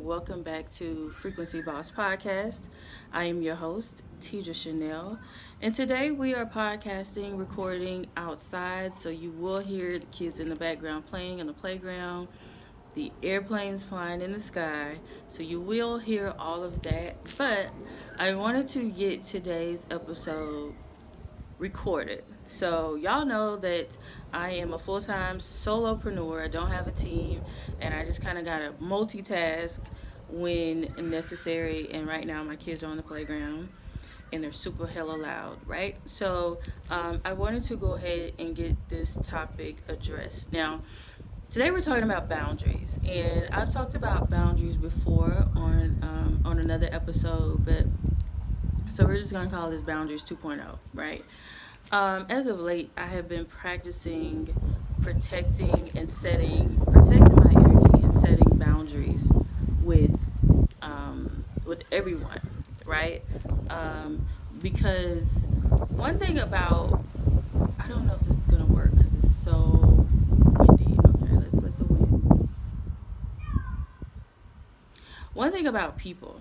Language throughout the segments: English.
Welcome back to Frequency Boss Podcast. I am your host, Tedra Chanel, and today we are podcasting, recording outside, so you will hear the kids in the background playing in the playground, the airplanes flying in the sky, so you will hear all of that. But I wanted to get today's episode recorded. So y'all know that I am a full-time solopreneur. I don't have a team, and I just kind of got to multitask when necessary. And right now my kids are on the playground and they're super hella loud, right? So I wanted to go ahead and get this topic addressed. Now, today we're talking about boundaries, and I've talked about boundaries before on another episode, but so we're just gonna call this Boundaries 2.0, right? As of late, I have been practicing protecting my energy and setting boundaries with everyone, right? Because one thing about, I don't know if this is gonna work because it's so windy. Okay, let's let the wind. One thing about people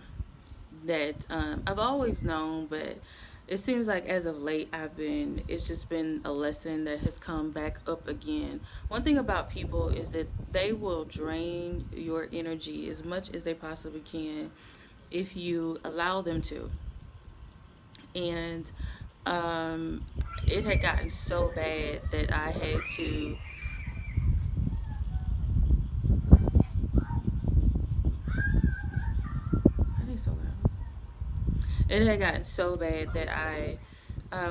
that I've always known, but it seems like as of late it's just been a lesson that has come back up again. One thing about people is that they will drain your energy as much as they possibly can if you allow them to. And it had gotten so bad that I had to. Why are they so loud? It had gotten so bad that I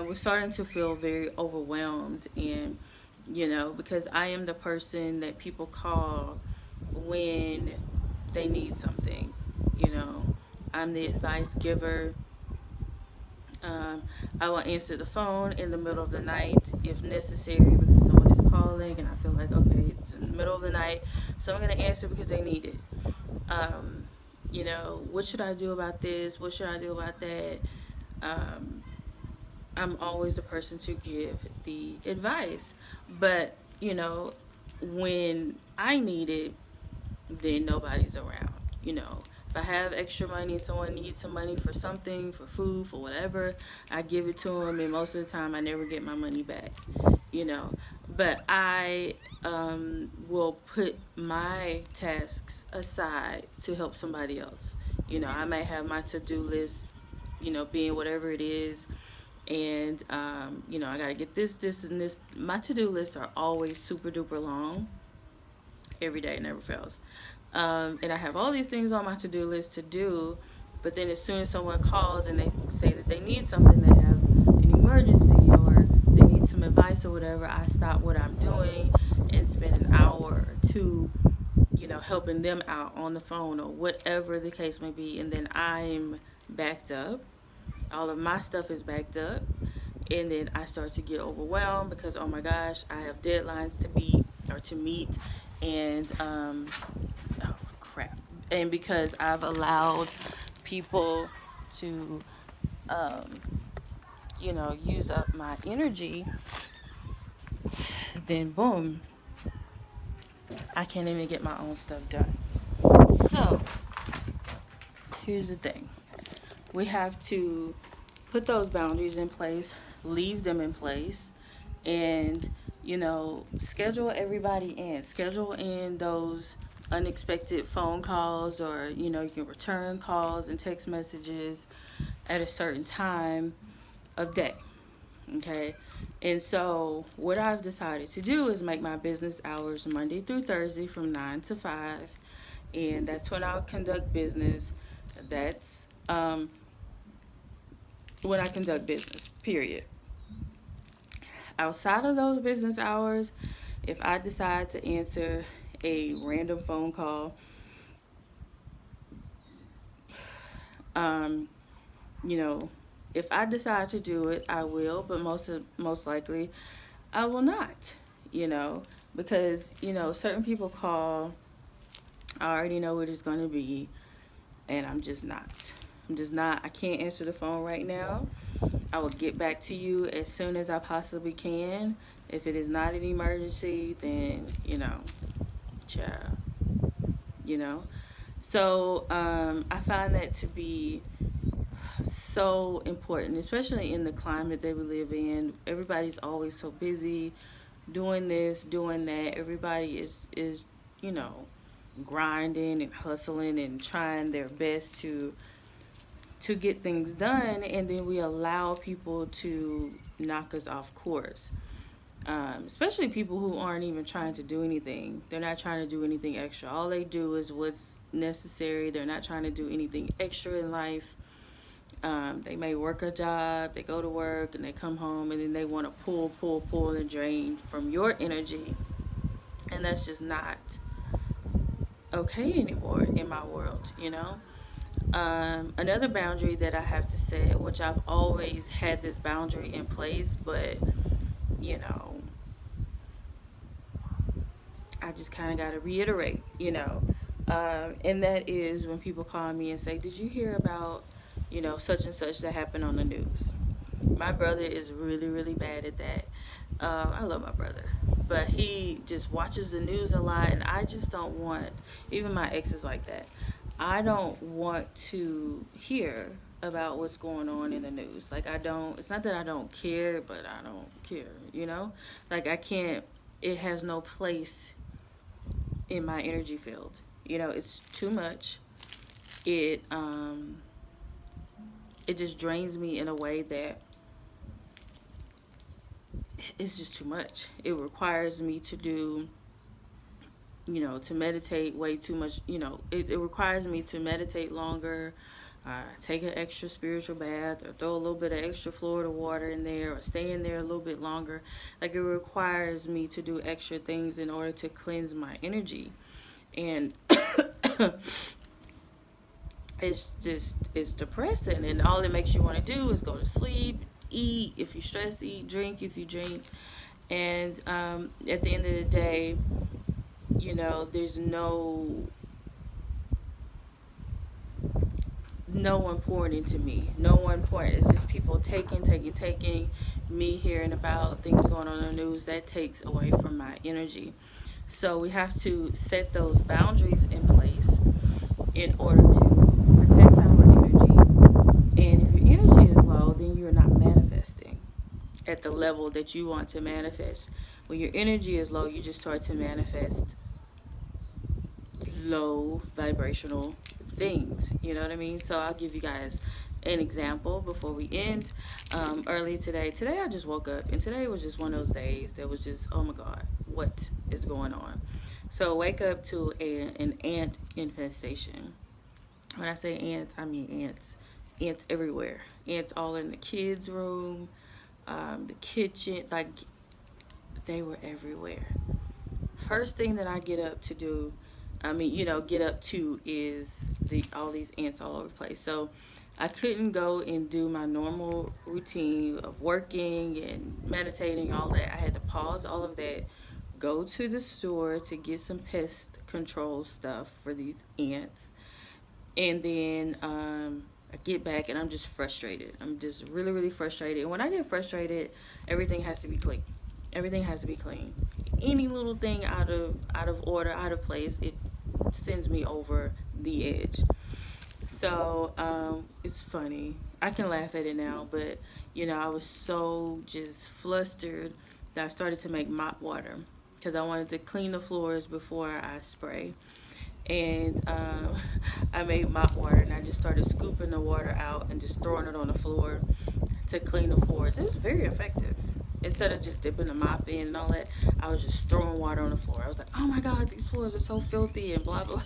was starting to feel very overwhelmed, and because I am the person that people call when they need something. you know I'm the advice giver. I will answer the phone in the middle of the night if necessary, because someone is calling and I feel like, okay, it's in the middle of the night, so I'm going to answer because they need it. What should I do about this? What should I do about that? Um, I'm always the person to give the advice. But, when I need it, then nobody's around. If I have extra money, someone needs some money for something, for food, for whatever, I give it to them, and most of the time I never get my money back. you know. But I will put my tasks aside to help somebody else. I may have my to-do list, being whatever it is, and I gotta get this, and this. My to-do lists are always super duper long. Every day, it never fails. And I have all these things on my to-do list to do, but then as soon as someone calls and they say that they need something, they have an emergency or they need some advice or whatever, I stop what I'm doing and spend an hour or two, helping them out on the phone or whatever the case may be. And then I'm backed up. All of my stuff is backed up. And then I start to get overwhelmed because, oh my gosh, I have deadlines to beat or to meet. And, oh crap. And because I've allowed people to, use up my energy, then boom, I can't even get my own stuff done. So, here's the thing. We have to put those boundaries in place, leave them in place, and, schedule everybody in. Schedule in those unexpected phone calls, or, you can return calls and text messages at a certain time of day. Okay? And so what I've decided to do is make my business hours Monday through Thursday from 9 to 5. And that's when I'll conduct business. That's when I conduct business, period. Outside of those business hours, if I decide to answer a random phone call, if I decide to do it, I will, but most likely I will not, because, certain people call, I already know what it's going to be, and I'm just not. I can't answer the phone right now. I will get back to you as soon as I possibly can. If it is not an emergency, then, child, So I find that to be so important, especially in the climate that we live in. Everybody's always so busy doing this, doing that. Everybody is you know, grinding and hustling and trying their best to get things done, and then we allow people to knock us off course. Especially people who aren't even trying to do anything. They're not trying to do anything extra. All they do is what's necessary. They're not trying to do anything extra in life. They may work a job, they go to work, and they come home, and then they want to pull, and drain from your energy. And that's just not okay anymore in my world, you know? Another boundary that I have to set, which I've always had this boundary in place, but, you know, I just kind of got to reiterate, you know? And that is when people call me and say, "Did you hear about, you know, such and such that happened on the news?" My brother is really, really bad at that. I love my brother, but he just watches the news a lot, and I just don't want, even my ex is like that. I don't want to hear about what's going on in the news. Like, I don't, it's not that I don't care, but I don't care, you know? Like, I can't, it has no place in my energy field. You know, it's too much. It, it just drains me in a way that it's just too much. It requires me to do, you know, to meditate way too much. You know, it requires me to meditate longer, take an extra spiritual bath, or throw a little bit of extra Florida water in there, or stay in there a little bit longer. Like, it requires me to do extra things in order to cleanse my energy. And it's depressing, and all it makes you want to do is go to sleep, eat if you stress, eat, drink if you drink. And at the end of the day, you know, there's no one pouring into me. No one pouring. It's just people taking. Me hearing about things going on in the news, that takes away from my energy. So we have to set those boundaries in place in order to protect our energy. And if your energy is low, then you're not manifesting at the level that you want to manifest. When your energy is low, you just start to manifest low vibrational things. You know what I mean? So I'll give you guys an example before we end. Early today I just woke up, and today was just one of those days that was just, oh my God, what is going on? So wake up to an ant infestation. When I say ants, I mean ants. Ants everywhere. Ants all in the kids' room, the kitchen, like, they were everywhere. First thing that I get up to do, get up to is all these ants all over the place. So I couldn't go and do my normal routine of working and meditating, all that. I had to pause all of that, go to the store to get some pest control stuff for these ants. And then I get back, and I'm just frustrated. I'm just really, really frustrated. And when I get frustrated, everything has to be clean. Everything has to be clean. Any little thing out of order, out of place, it sends me over the edge. So it's funny. I can laugh at it now, but you know, I was so just flustered that I started to make mop water because I wanted to clean the floors before I spray. And I made mop water, and I just started scooping the water out and just throwing it on the floor to clean the floors. It was very effective. Instead of just dipping the mop in and all that, I was just throwing water on the floor. I was like, oh my God, these floors are so filthy and blah, blah.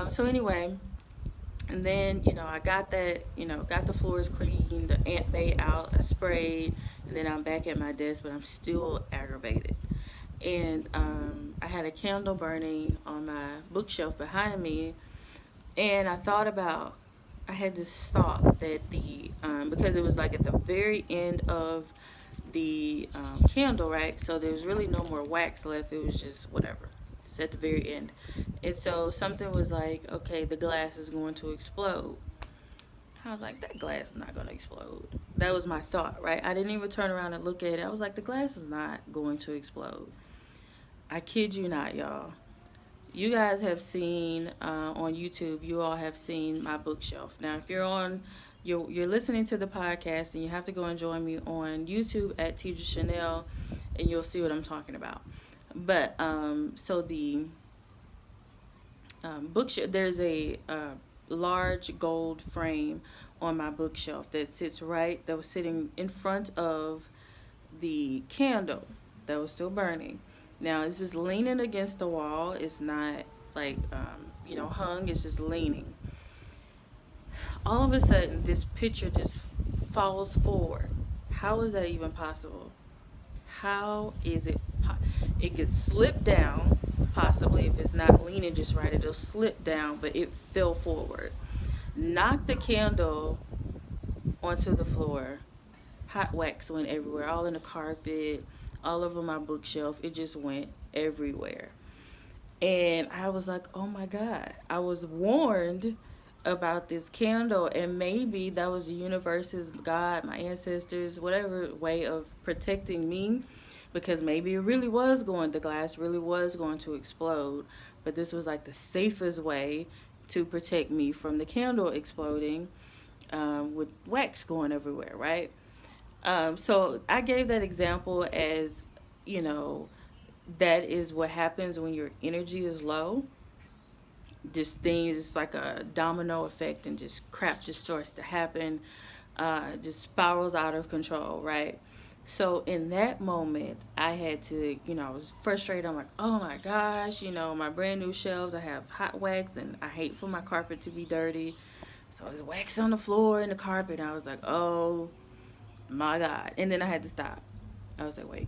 So anyway, and then, you know, I got that, you know, got the floors clean, the ant bait out, I sprayed, and then I'm back at my desk, but I'm still aggravated. And I had a candle burning on my bookshelf behind me, and I had this thought that because it was like at the very end of the candle, right? So there was really no more wax left. It was just whatever. It's at the very end. And so something was like, okay, the glass is going to explode. I was like, that glass is not going to explode. That was my thought, right? I didn't even turn around and look at it. I was like, the glass is not going to explode. I kid you not, y'all. you guys have seen on YouTube, you all have seen my bookshelf. Now, if you're listening to the podcast, and you have to go and join me on YouTube at Tedra Chanel, and you'll see what I'm talking about. But so the bookshelf, there's a large gold frame on my bookshelf that was sitting in front of the candle that was still burning. Now it's just leaning against the wall. It's not like hung. It's just leaning. All of a sudden, this picture just falls forward. How is that even possible? How is it? It could slip down, possibly if it's not leaning just right. It'll slip down, but it fell forward, knocked the candle onto the floor. Hot wax went everywhere, all in the carpet, all over my bookshelf. It just went everywhere. And I was like, oh my God, I was warned about this candle, and maybe that was the universe's, God, my ancestors, whatever way of protecting me, because maybe the glass really was going to explode, but this was like the safest way to protect me from the candle exploding, with wax going everywhere, right? So I gave that example as, that is what happens when your energy is low. Just things, it's like a domino effect, and just crap just starts to happen, just spirals out of control, right? So in that moment, I had to, I was frustrated. I'm like, oh my gosh, my brand new shelves, I have hot wax, and I hate for my carpet to be dirty. So there's wax on the floor and the carpet, and I was like, oh my God. And then I had to stop. I was like, wait,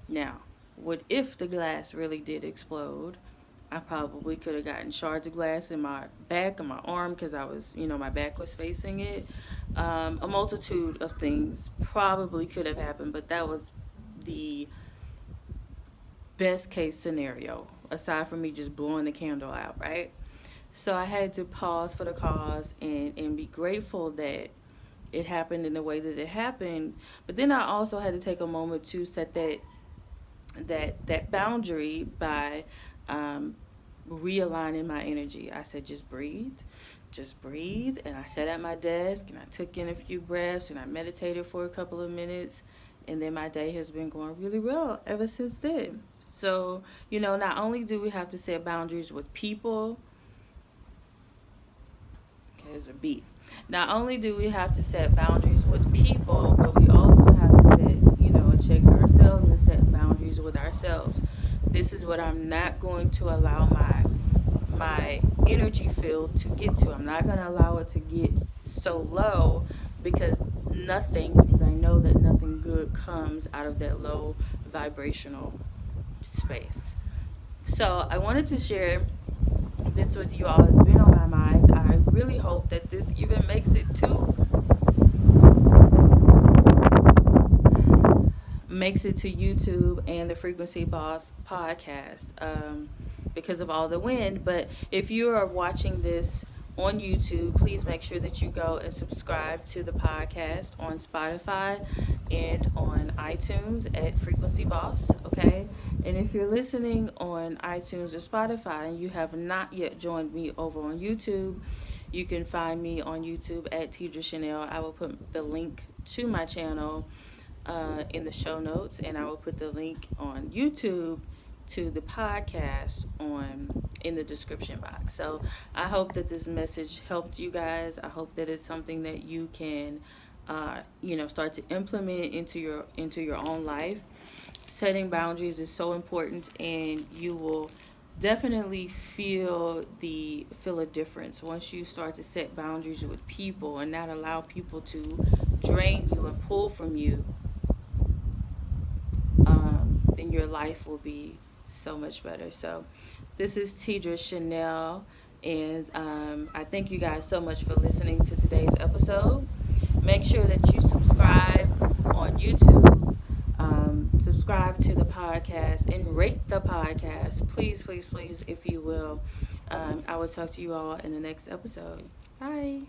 now, what if the glass really did explode? I probably could have gotten shards of glass in my back and my arm, because I was, my back was facing it. A multitude of things probably could have happened, but that was the best case scenario, aside from me just blowing the candle out, right? So I had to pause for the cause, and be grateful that it happened in the way that it happened. But then I also had to take a moment to set that boundary by realigning my energy. I said, just breathe, and I sat at my desk, and I took in a few breaths, and I meditated for a couple of minutes, and then my day has been going really well ever since then. So, not only do we have to set boundaries with people, okay, there's a beat. Not only do we have to set boundaries with people, but we also have to set, check ourselves and set boundaries with ourselves. This is what I'm not going to allow my energy field to get to. I'm not going to allow it to get so low, because I know that nothing good comes out of that low vibrational space. So I wanted to share this with you all. It's been on my mind. I really hope that this even makes it to YouTube and the Frequency Boss podcast, because of all the wind. But if you are watching this on YouTube, please make sure that you go and subscribe to the podcast on Spotify and on iTunes at Frequency Boss, okay? And if you're listening on iTunes or Spotify and you have not yet joined me over on YouTube, you can find me on YouTube at Tedra Chanel. I will put the link to my channel in the show notes, and I will put the link on YouTube to the podcast in the description box. So I hope that this message helped you guys. I hope that it's something that you can start to implement into your own life. Setting boundaries is so important, and you will definitely feel a difference once you start to set boundaries with people and not allow people to drain you and pull from you. Then your life will be so much better. So this is Tedra Chanel, and I thank you guys so much for listening to today's episode. Make sure that you subscribe on YouTube, subscribe to the podcast, and rate the podcast. Please, please, please, if you will. I will talk to you all in the next episode. Bye.